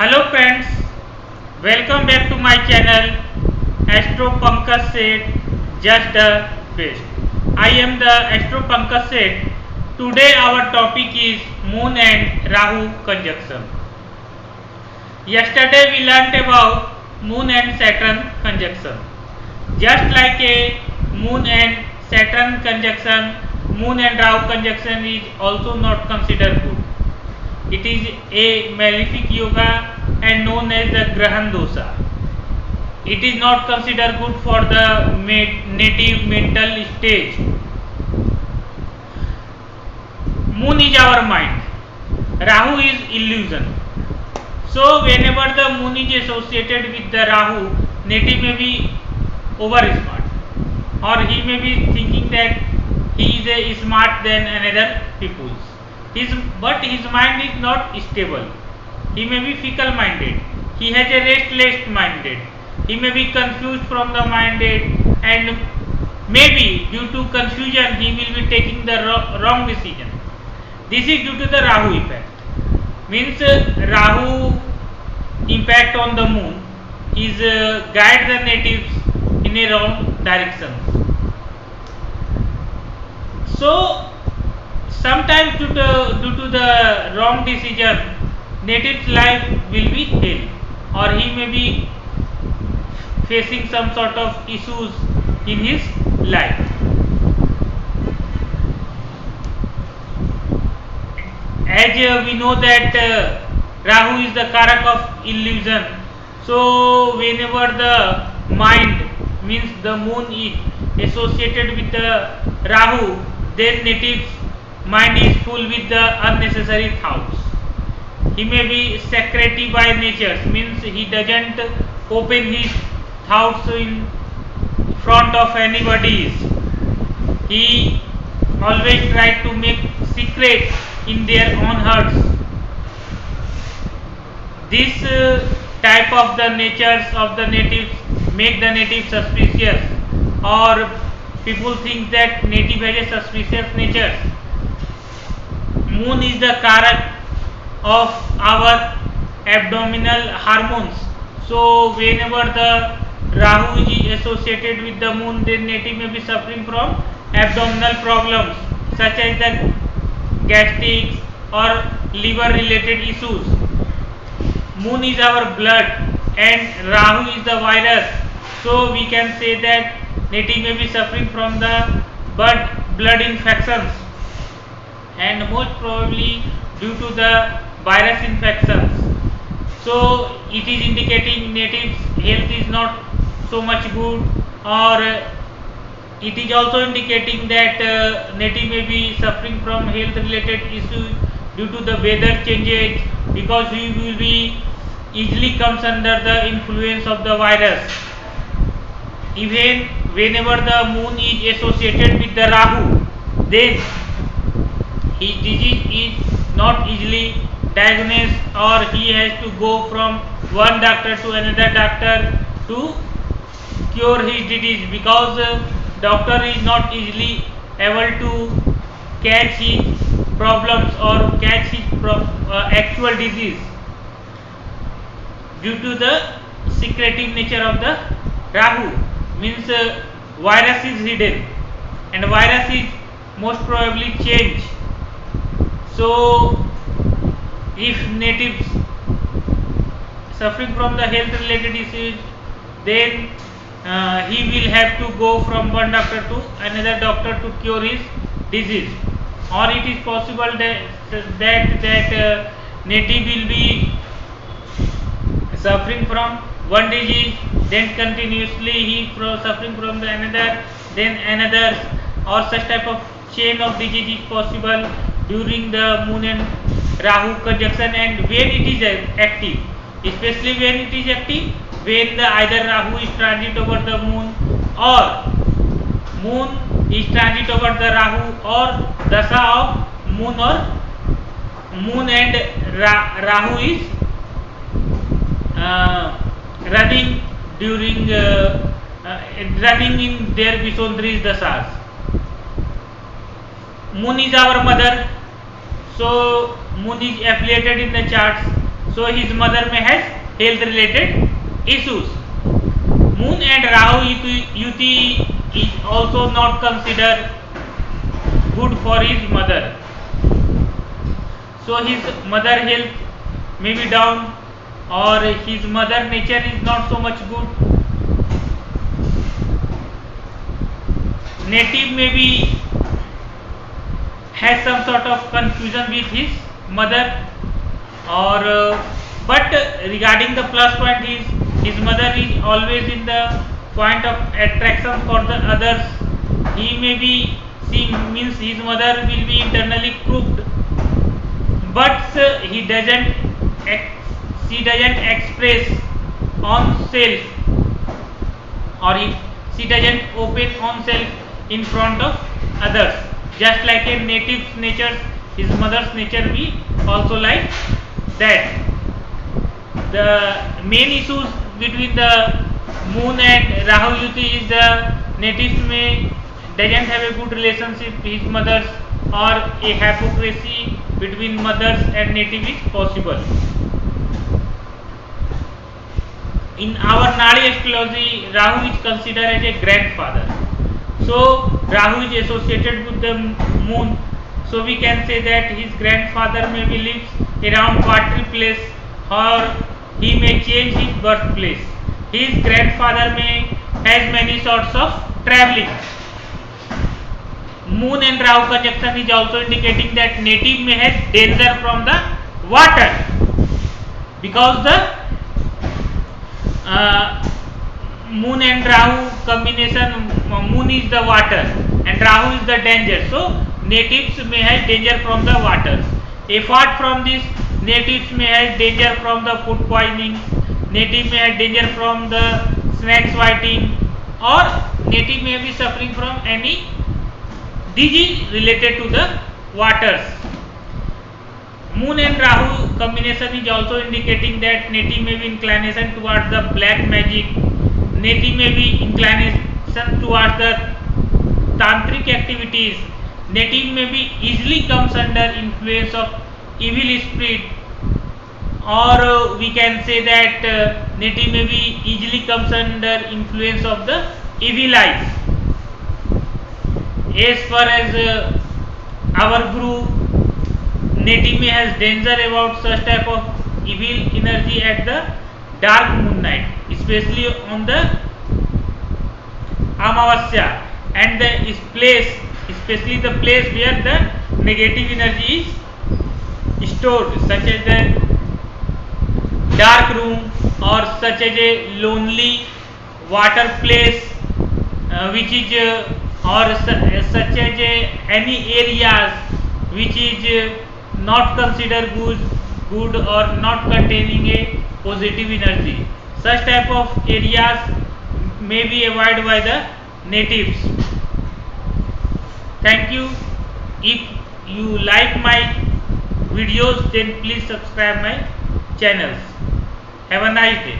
Hello friends, welcome back to my channel Astro Pankaj Seth, just the best. I am the Astro Pankaj Seth. Today our topic is Moon and Rahu conjunction. Yesterday we learnt about Moon and Saturn conjunction. Just like a Moon and Saturn conjunction, Moon and Rahu conjunction is also not considered good. It is a malefic yoga and known as the Grahan dosha. It is not considered good for the native mental stage. Moon is our mind, Rahu is illusion. So whenever the moon is associated with the Rahu, native may be over smart, or he may be thinking that he is a smart than another people's. But his mind is not stable. He may be fickle minded. He has a restless minded. He may be confused from the minded, and maybe due to confusion he will be taking the wrong decision. This is due to the Rahu effect. Means Rahu impact on the moon is guide the natives in a wrong direction. So sometimes due to the wrong decision, native's life will be hell, or he may be facing some sort of issues in his life. As we know that Rahu is the Karak of illusion, so whenever the mind means the moon is associated with the Rahu, then native's mind is full with the unnecessary thoughts. He may be secretive by nature, means he doesn't open his thoughts in front of anybody. He always try to make secret in their own hearts. This type of the natures of the natives make the native suspicious, or people think that native has a suspicious nature. Moon is the Karak of our abdominal hormones. So whenever the Rahu is associated with the moon, then native may be suffering from abdominal problems such as the gastrics or liver related issues. Moon is our blood and Rahu is the virus. So we can say that native may be suffering from the blood infections, and most probably due to the virus infections. So it is indicating native's health is not so much good, or it is also indicating that native may be suffering from health related issues due to the weather changes, because he will be easily comes under the influence of the virus. Even whenever the moon is associated with the Rahu, then his disease is not easily diagnosed, or he has to go from one doctor to another doctor to cure his disease, because doctor is not easily able to catch his problems or catch his actual disease due to the secretive nature of the Rahu. Means virus is hidden, and virus is most probably changed. So if natives suffering from the health related issues, then he will have to go from one doctor to another doctor to cure his disease. Or it is possible that native will be suffering from one disease, then continuously he suffering from the another, then another, or such type of chain of disease is possible during the moon and Rahu conjunction. And when it is active, especially when it is active, when the either Rahu is transit over the moon, or moon is transit over the Rahu, or dasha of moon, or moon and Rahu is running during running in their Vishondris dashas. Moon is our mother, so moon is affiliated in the charts So his mother may has health related issues. Moon and Rahu Yuti is also not considered good for his mother. So his mother health may be down, or his mother nature is not so much good. Native maybe has some sort of confusion with his mother, or but regarding the plus point is his mother is always in the point of attraction for the others. He may be seeing, means his mother will be internally crooked, but she doesn't express on self, or she doesn't open on self in front of others. Just like a native's nature, his mother's nature be also like that. The main issues between the Moon and Rahu Yuti is the natives may doesn't have a good relationship with his mothers, or a hypocrisy between mothers and native is possible. In our Nadi astrology, Rahu is considered as a grandfather. So Rahu is associated with the Moon. So we can say that his grandfather maybe lives around Vatri place, or he may change his birthplace. His grandfather may has many sorts of traveling. Moon and Rahu conjunction is also indicating that native may have danger from the water, because the Moon and Rahu combination, Moon is the water and Rahu is the danger. So natives may have danger from the water. Apart from this, natives may have danger from the food poisoning, native may have danger from the snakes biting, or native may be suffering from any disease related to the waters. Moon and Rahu combination is also indicating that native may be inclination towards the black magic, native may be inclination towards the tantric activities, native may be easily comes under influence of evil spirit, or we can say that native may be easily comes under influence of the evil eyes. As far as our guru, native may has danger about such type of evil energy at the dark moon night, especially on the Amavasya, and the place, especially the place where the negative energy is stored, such as the dark room, or such as a lonely water place, which is or such as any areas which is not considered good or not containing a positive energy. Such type of areas may be avoided by the natives. Thank you. If you like my videos, then please subscribe my channels. Have a nice day.